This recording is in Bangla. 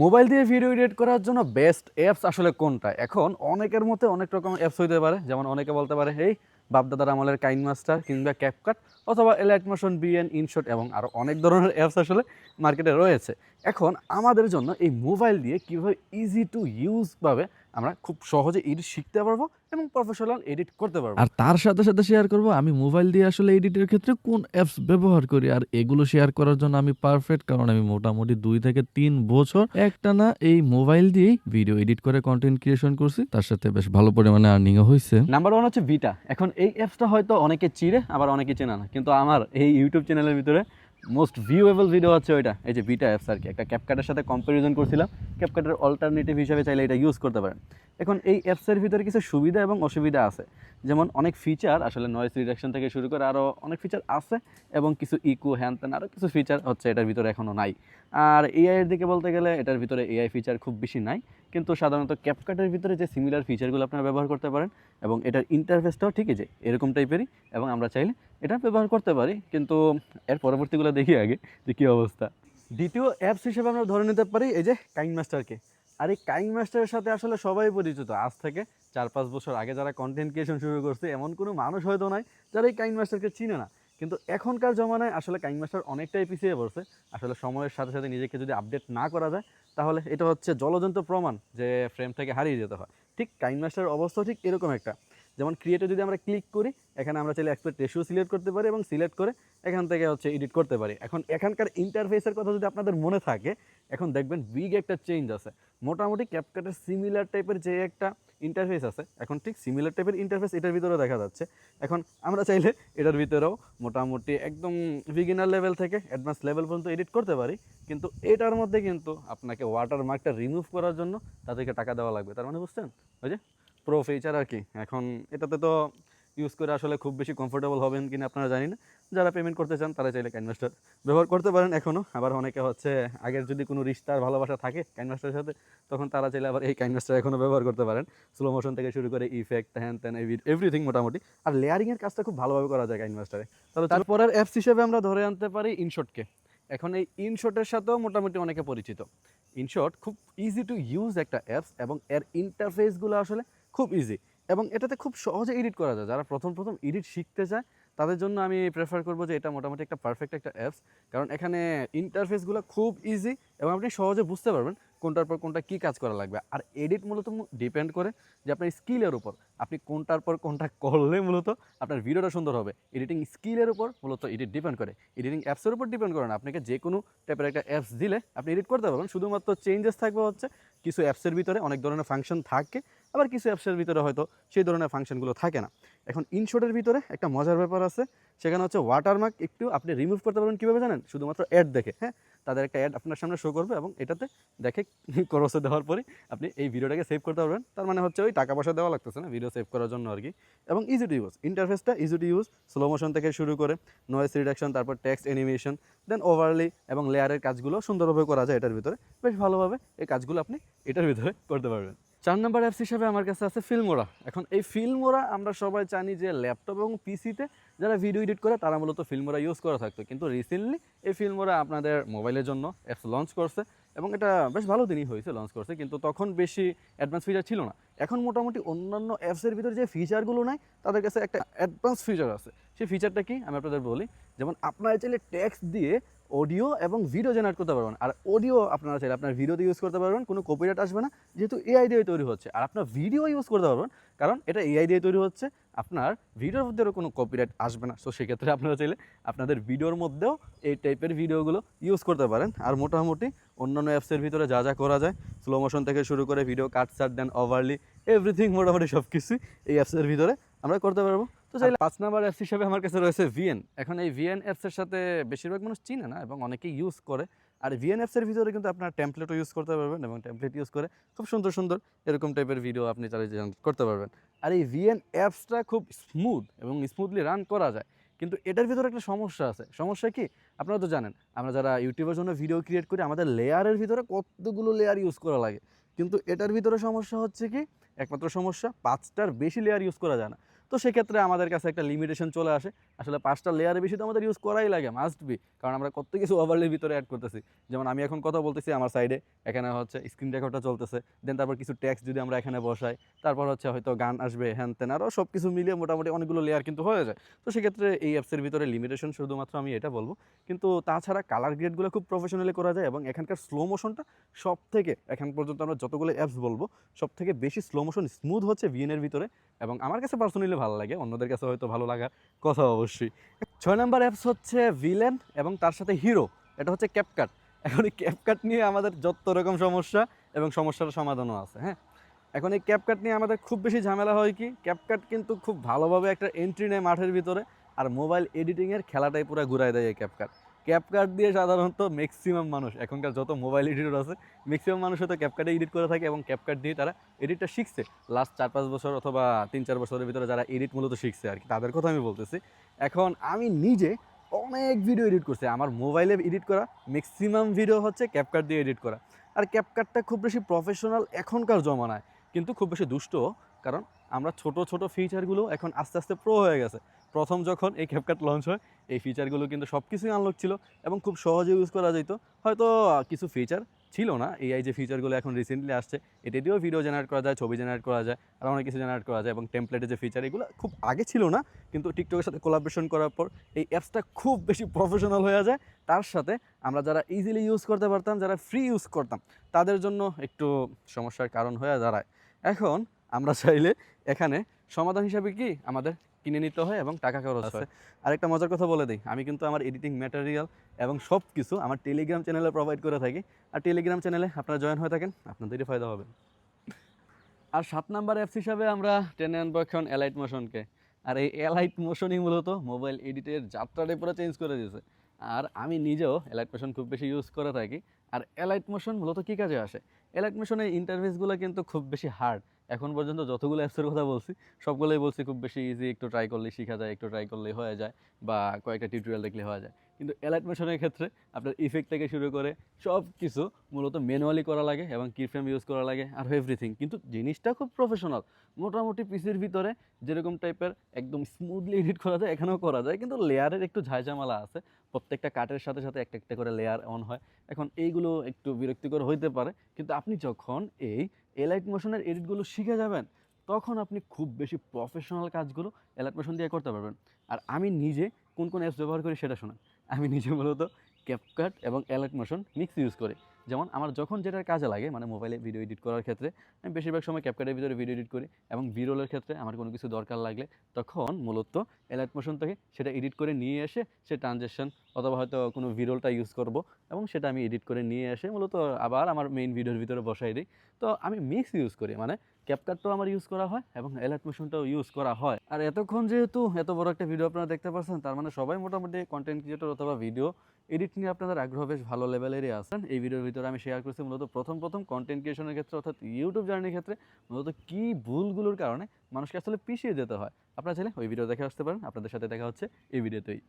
মোবাইল দিয়ে ভিডিও এডিট করার জন্য বেস্ট অ্যাপস আসলে কোনটা? এখন অনেকের মতে অনেক রকম অ্যাপস হইতে পারে। যেমন অনেকে বলতে পারে, "হেই বাপ-দাদার আমলের কাইনমাস্টার কিংবা ক্যাপকাট অথবা লাইটমোশন, বিএন, ইনশট" এবং আরও অনেক ধরনের অ্যাপস আসলে মার্কেটে রয়েছে। এখন আমাদের জন্য এই মোবাইল দিয়ে কীভাবে ইজি টু ইউজ ভাবে আমরা খুব সহজে এডিট শিখতে পারবো এবং প্রফেশনাল এডিট করতে পারবো। আর তার সাথে শেয়ার করব আমি মোবাইল দিয়ে আসলে এডিটের ক্ষেত্রে কোন অ্যাপস ব্যবহার করি। আর এগুলো শেয়ার করার জন্য আমি পারফেক্ট, কারণ আমি মোটামুটি ২ থেকে ৩ বছর একটানা এই মোবাইল দিয়েই ভিডিও এডিট করে কনটেন্ট ক্রিয়েশন করছি। তার সাথে বেশ ভালো পরিমাণে আর্নিংও হইছে। নাম্বার 1 হচ্ছে ভিটা। এখন এই অ্যাপসটা হয়তো অনেকে চিনে, আবার অনেকে চেনে না। কিন্তু আমার এই ইউটিউব চ্যানেলের ভিতরে মোস্ট ভিউয়েবল ভিডিও হচ্ছে ওইটা, এই যে ভিটা অ্যাপস আর কি। একটা ক্যাপকাটের সাথে কম্প্যারিজন করছিলাম। ক্যাপকাটের অল্টারনেটিভ হিসেবে চাইলে এটা ইউজ করতে পারেন। এখন এই অ্যাপসের ভিতরে কিছু সুবিধা এবং অসুবিধা আছে। যেমন অনেক ফিচার আসলে নয়েজ রিডাকশন থেকে শুরু করে আরও অনেক ফিচার আছে, এবং কিছু ইকো হ্যান-ত্যান আরও কিছু ফিচার হচ্ছে এটার ভিতরে এখনও নাই। আর এআই এর দিকে বলতে গেলে এটার ভিতরে এআই ফিচার খুব বেশি নাই, কিন্তু সাধারণত ক্যাপকাটের ভিতরে যে সিমিলার ফিচারগুলো আপনারা ব্যবহার করতে পারেন, এবং এটার ইন্টারফেসটাও ঠিকই যে এরকম টাইপেরই, এবং আমরা চাইলে এটা ব্যবহার করতে পারি। কিন্তু এর পরবর্তীগুলো দেখি আগে যে কী অবস্থা। দ্বিতীয় অ্যাপস হিসেবে আমরা ধরে নিতে পারি এই যে কাইনমাস্টারকে। আর এই কাইনমাস্টারের সাথে আসলে সবাই পরিচিত। আজ থেকে ৪-৫ বছর আগে যারা কন্টেন্ট ক্রিয়েশন শুরু করছে, এমন কোনো মানুষ হয়তো নাই যারা এই কাইনমাস্টারকে চিনে না। কিন্তু এখনকার জমানায় আসলে কাইনমাস্টার অনেকটাই পিছিয়ে পড়ছে। আসলে সময়ের সাথে সাথে নিজেকে যদি আপডেট না করা যায়, তাহলে এটা হচ্ছে জ্বলজ্বন্ত প্রমাণ যে ফ্রেম থেকে হারিয়ে যেতে হয়। ঠিক কাইনমাস্টারের অবস্থা ঠিক এরকম একটা। যেমন ক্রিয়েটে যদি আমরা ক্লিক করি, এখানে আমরা চাইলে এক্সপোর্ট রেশিও সিলেক্ট করতে পারি, এবং সিলেক্ট করে এখান থেকে হচ্ছে এডিট করতে পারি। এখন এখানকার ইন্টারফেসের কথা যদি আপনাদের মনে থাকে, এখন দেখবেন বিগ একটা চেঞ্জ আছে। মোটামুটি ক্যাপকাটের সিমিলার টাইপের যে একটা ইন্টারফেস আছে, এখন ঠিক সিমিলার টাইপের ইন্টারফেস এটার ভিতরেও দেখা যাচ্ছে। এখন আমরা চাইলে এটার ভিতরেও মোটামুটি একদম বিগিনার লেভেল থেকে অ্যাডভান্স লেভেল পর্যন্ত এডিট করতে পারি। কিন্তু এটার মধ্যে কিন্তু আপনাকে ওয়াটারমার্কটা রিমুভ করার জন্য তাদেরকে টাকা দেওয়া লাগবে। তার মানে বুঝছেন, ওই যে প্রো ফিচার আর কি। এখন এটাতে তো ইউজ করে আসলে খুব বেশি কমফোর্টেবল হবেন কিনা আপনারা জানি না। যারা পেমেন্ট করতে চান তারা চাইলে কাইনমাস্টার ব্যবহার করতে পারেন এখনও। আবার অনেকে হচ্ছে আগের যদি কোনো রিশতার ভালোবাসা থাকে কাইনমাস্টারের সাথে, তখন তারা চাইলে আবার এই কাইনমাস্টার এখনও ব্যবহার করতে পারেন। স্লো মোশন থেকে শুরু করে ইফেক্ট, হ্যান ত্যান, এভরিথিং মোটামুটি। আর লেয়ারিংয়ের কাজটা খুব ভালোভাবে করা যায় কাইনমাস্টারে। তবে তারপরের অ্যাপস হিসেবে আমরা ধরে আনতে পারি ইনশটকে। এখন এই ইনশটের সাথেও মোটামুটি অনেকে পরিচিত। ইনশট খুব ইজি টু ইউজ একটা অ্যাপস, এবং এর ইন্টারফেসগুলো আসলে খুব ইজি, এবং এটাতে খুব সহজে এডিট করা যায়। যারা প্রথম এডিট শিখতে চায় তাদের জন্য আমি প্রেফার করবো যে এটা মোটামুটি একটা পারফেক্ট একটা অ্যাপস। কারণ এখানে ইন্টারফেসগুলো খুব ইজি, এবং আপনি সহজে বুঝতে পারবেন কোনটার পর কোনটা কী কাজ করা লাগবে। আর এডিট মূলত ডিপেন্ড করে যে আপনার স্কিলের উপর, আপনি কোনটার পর কোনটা করলে মূলত আপনার ভিডিওটা সুন্দর হবে। এডিটিং স্কিলের উপর মূলত এডিট ডিপেন্ড করে, এডিটিং অ্যাপসের উপর ডিপেন্ড করে না। আপনাকে যে কোনো টাইপের একটা অ্যাপস দিলে আপনি এডিট করতে পারবেন। শুধুমাত্র চেঞ্জেস থাকবে হচ্ছে কিছু অ্যাপসের ভিতরে অনেক ধরনের ফাংশন থাকে, আবার কিছু অ্যাপসের ভিতরে হয়তো সেই ধরনের ফাংশনগুলো থাকে না। এখন ইনশটের ভিতরে একটা মজার ব্যাপার আছে, সেখানে হচ্ছে ওয়াটারমার্ক একটু আপনি রিমুভ করতে পারবেন কীভাবে জানেন? শুধুমাত্র অ্যাড দেখে। হ্যাঁ, তাদের একটা অ্যাড আপনার সামনে শো করবে, এবং এটাতে দেখে ক্রসে দেওয়ার পরেই আপনি এই ভিডিওটাকে সেভ করতে পারবেন। তার মানে হচ্ছে ওই টাকা পয়সা দেওয়া লাগতেছে না ভিডিও সেভ করার জন্য আর কি। এবং ইজি টু ইউজ, ইন্টারফেসটা easy to use. Slow motion থেকে শুরু করে নয়েজ রিডাকশন, তারপর টেক্সট অ্যানিমেশন, দেন ওভারলি এবং লেয়ারের কাজগুলো সুন্দরভাবে করা যায় এটার ভিতরে। বেশ ভালোভাবে এই কাজগুলো আপনি এটার ভিতরে করতে পারবেন। ৪ নাম্বার অ্যাপস হিসাবে আমার কাছে আছে ফিল্মোরা। এখন এই ফিল্মোরা আমরা সবাই জানি যে ল্যাপটপ এবং পিসিতে যারা ভিডিও এডিট করে তারা মূলত ফিল্মোরা ইউজ করা থাকতো। কিন্তু রিসেন্টলি এই ফিল্মোরা আপনাদের মোবাইলের জন্য অ্যাপস লঞ্চ করছে, এবং এটা বেশ ভালো দিনই হয়েছে লঞ্চ করছে, কিন্তু তখন বেশি অ্যাডভান্স ফিচার ছিল না। এখন মোটামুটি অন্যান্য অ্যাপসের ভিতরে যে ফিচারগুলো নাই, তাদের কাছে একটা অ্যাডভান্স ফিচার আছে। সেই ফিচারটা কি আমি আপনাদের বলি। যেমন আপনারা চাইলে টেক্সট দিয়ে অডিও এবং ভিডিও জেনারেট করতে পারবেন। আর অডিও আপনারা চাইলে আপনার ভিডিওতে ইউজ করতে পারবেন, কোনো কপিরাইট আসবে না, যেহেতু এআই দিয়ে তৈরি হচ্ছে। আর আপনার ভিডিও ইউজ করতে পারবেন, কারণ এটা এআই দিয়ে তৈরি হচ্ছে, আপনার ভিডিওর মধ্যেও কোনো কপিরাইট আসবে না। সো সেক্ষেত্রে আপনারা চাইলে আপনাদের ভিডিওর মধ্যেও এই টাইপের ভিডিওগুলো ইউজ করতে পারেন। আর মোটামুটি অন্যান্য অ্যাপসের ভিতরে যা যা করা যায়, স্লো মোশন থেকে শুরু করে ভিডিও কাটসাট, দেন ওভারলি, এভরিথিং মোটামুটি সব কিছুই এই অ্যাপসের ভিতরে আমরা করতে পারবো। তো চাইলে ৫ নাম্বার অ্যাপস হিসেবে আমার কাছে রয়েছে ভিএন। এখন এই ভিএন অ্যাপসের সাথে বেশিরভাগ মানুষ চিনে না, এবং অনেকেই ইউজ করে। আর ভিএন অ্যাপসের ভিতরে কিন্তু আপনার টেমপ্লেটও ইউজ করতে পারবেন, এবং টেমপ্লেট ইউজ করে খুব সুন্দর এরকম টাইপের ভিডিও আপনি চাইলে জেনারেট করতে পারবেন। আর এই ভিএন অ্যাপসটা খুব স্মুথ এবং স্মুথলি রান করা যায়। কিন্তু এটার ভিতরে একটা সমস্যা আছে। সমস্যা কি? আপনারা তো জানেন, আমরা যারা ইউটিউবের জন্য ভিডিও ক্রিয়েট করি, আমাদের লেয়ারের ভিতরে কতগুলো লেয়ার ইউজ করা লাগে। কিন্তু এটার ভিতরে সমস্যা হচ্ছে কি, একমাত্র সমস্যা ৫টার বেশি লেয়ার ইউজ করা যায় না। তো সেক্ষেত্রে আমাদের কাছে একটা লিমিটেশন চলে আসে। আসলে 5টা লেয়ারের বেশি তো আমাদের ইউজ করাই লাগে, মাস্ট বি, কারণ আমরা কত কিছু ওভারলের ভিতরে অ্যাড করতেছি। যেমন আমি এখন কথা বলতেছি, আমার সাইডে এখানে হচ্ছে স্ক্রিন রেকর্ডটা চলতেছে, দেন তারপর কিছু টেক্সট যদি আমরা এখানে বসাই, তারপর হচ্ছে হয়তো গান আসবে, হ্যান তেন, আরও সব কিছু মিলিয়ে মোটামুটি অনেকগুলো লেয়ার কিন্তু হয়ে যায়। তো সেক্ষেত্রে এই অ্যাপসের ভিতরে লিমিটেশন শুধুমাত্র আমি এটা বলবো। কিন্তু তাছাড়া কালার গ্রেডগুলো খুব প্রফেশনালি করা যায়, এবং এখানকার স্লো মোশনটা সব থেকে, এখন পর্যন্ত আমরা যতগুলো অ্যাপস বলবো সব থেকে বেশি স্লো মোশন স্মুথ হচ্ছে ভিএনের ভিতরে, এবং আমার কাছে পার্সোনালি ভালো লাগে, অন্যদের কাছে হয়তো ভালো লাগার কথা অবশ্যই। 6 নাম্বার অ্যাপস হচ্ছে ভিলেন এবং তার সাথে হিরো, এটা হচ্ছে ক্যাপকাট। এখন এই ক্যাপকাট নিয়ে আমাদের যত রকম সমস্যা এবং সমস্যার সমাধানও আছে। হ্যাঁ, এখন এই ক্যাপকাট নিয়ে আমাদের খুব বেশি ঝামেলা হয় কি, ক্যাপকাট কিন্তু খুব ভালোভাবে একটা এন্ট্রি নেয় মাঠের ভিতরে, আর মোবাইল এডিটিংয়ের খেলাটাই পুরো ঘুরাই দেয় এই ক্যাপকাট। ক্যাপকাট দিয়ে সাধারণত ম্যাক্সিমাম মানুষ, এখনকার যত মোবাইল এডিটর আছে ম্যাক্সিমাম মানুষ হয়তো ক্যাপকাটে এডিট করে থাকে, এবং ক্যাপকাট দিয়ে তারা এডিটটা শিখছে লাস্ট 4-5 বছর অথবা 3-4 বছরের ভিতরে যারা এডিট মূলত শিখছে আর কি, তাদের কথা আমি বলতেছি। এখন আমি নিজে অনেক ভিডিও এডিট করছি, আমার মোবাইলে এডিট করা ম্যাক্সিমাম ভিডিও হচ্ছে ক্যাপকাট দিয়ে এডিট করা। আর ক্যাপকাটটা খুব বেশি প্রফেশনাল এখনকার জমানায়, কিন্তু খুব বেশি দুষ্টও, কারণ আমরা ছোট ছোট ফিচারগুলো এখন আস্তে আস্তে প্রো হয়ে গেছে। প্রথম যখন এই ক্যাপকাট লঞ্চ হয়, এই ফিচারগুলো কিন্তু সব কিছুই আনলক ছিল এবং খুব সহজে ইউজ করা যেত। হয়তো কিছু ফিচার ছিল না, এই যে ফিচারগুলো এখন রিসেন্টলি আসছে, এটা দিয়েও ভিডিও জেনারেট করা যায়, ছবি জেনারেট করা যায়, আর অনেক কিছু জেনারেট করা যায়, এবং টেমপ্লেটের যে ফিচার, এগুলো খুব আগে ছিল না, কিন্তু টিকটকের সাথে কোলাবরেশন করার পর এই অ্যাপসটা খুব বেশি প্রফেশনাল হয়ে যায়। তার সাথে আমরা যারা ইজিলি ইউজ করতে পারতাম, যারা ফ্রি ইউজ করতাম, তাদের জন্য একটু সমস্যার কারণ হয়ে দাঁড়ায়। এখন আমরা চাইলে এখানে সমাধান হিসাবে কি আমাদের কিনে নিতে হয় এবং টাকা খরচ হয়। আরেকটা মজার কথা বলে দিই, আমি কিন্তু আমার এডিটিং ম্যাটেরিয়াল এবং সব কিছু আমার টেলিগ্রাম চ্যানেলে প্রোভাইড করে থাকি, আর টেলিগ্রাম চ্যানেলে আপনারা জয়েন হয়ে থাকেন, আপনাদেরই ফায়দা হবে। আর 7 নাম্বার অ্যাপস হিসাবে আমরা টেনে আনবো এখন এলাইট মোশনকে। আর এই এলাইট মোশনই মূলত মোবাইল এডিটের যাত্রাটাই পুরো চেঞ্জ করে দিয়েছে। আর আমি নিজেও এলাইট মোশন খুব বেশি ইউজ করে থাকি। আর এলাইট মোশন মূলত কী কাজে আসে, এলাইট মোশনের ইন্টারফেসগুলো কিন্তু খুব বেশি হার্ড। এখন পর্যন্ত যতগুলো অ্যাপসের কথা বলছি সবগুলোই বলছি খুব বেশি ইজি, একটু ট্রাই করলেই শেখা যায়, একটু ট্রাই করলেই হয়ে যায়, বা কয়েকটা টিউটোরিয়াল দেখলে হয়ে যায়। কিন্তু এলাইট মোশনের ক্ষেত্রে আপনার ইফেক্ট থেকে শুরু করে সব কিছু মূলত ম্যানুয়ালি করা লাগে, এবং কিফ্রেম ইউজ করা লাগে, আর এভরিথিং। কিন্তু জিনিসটা খুব প্রফেশনাল, মোটামুটি পিসির ভিতরে যেরকম টাইপের একদম স্মুথলি এডিট করা যায় এখানেও করা যায়, কিন্তু লেয়ারের একটু ঝাঁঝামেলা আছে। প্রত্যেকটা কাটের সাথে সাথে একটা একটা করে লেয়ার অন হয়, এখন এইগুলো একটু বিরক্তিকর হইতে পারে। কিন্তু আপনি যখন এই এলাইট মোশনের এডিটগুলো শিখে যাবেন, তখন আপনি খুব বেশি প্রফেশনাল কাজগুলো এলাইট মোশন দিয়ে করতে পারবেন। আর আমি নিজে কোন কোন অ্যাপস ব্যবহার করি সেটা শোনেন। আমি নিজে মূলত ক্যাপকাট এবং এলাইট মোশন মিক্স ইউজ করি। যেমন আমার যখন যেটার কাজে লাগে, মানে মোবাইলে ভিডিও এডিট করার ক্ষেত্রে আমি বেশিরভাগ সময় ক্যাপকাটের ভিতরে ভিডিও এডিট করি, এবং বিরলের ক্ষেত্রে আমার কোনো কিছু দরকার লাগলে তখন মূলত এলাইট মোশন থেকে সেটা এডিট করে নিয়ে এসে সে ট্রানজেকশন অথবা হয়তো কোনো ভিডিওটা ইউজ করব, এবং সেটা আমি এডিট করে নিয়ে এসে মূলত আবার আমার মেইন ভিডিওর ভিতরে বসাই দিই। তো আমি মিক্স ইউজ করি, মানে ক্যাপকাটটাও আমার ইউজ করা হয় এবং এলাইট মোশনটাও ইউজ করা হয়। আর এতক্ষণ যেহেতু এত বড় একটা ভিডিও আপনারা দেখতে পাচ্ছেন, তার মানে সবাই মোটামুটি কন্টেন্ট ক্রিয়েটর অথবা ভিডিও এডিট নিয়ে আপনাদের আগ্রহ বেশ ভালো লেভেলেরই আছেন। এই ভিডিওর ভিতরে আমি শেয়ার করছি মূলত প্রথম কন্টেন্ট ক্রিয়েশনের ক্ষেত্রে, অর্থাৎ ইউটিউব জার্নির ক্ষেত্রে মূলত কী ভুলগুলোর কারণে মানুষকে আসলে পিছিয়ে যেতে হয়। আপনারা চাইলে ওই ভিডিও দেখে আসতে পারেন। আপনাদের সাথে দেখা হচ্ছে এই ভিডিওতেই।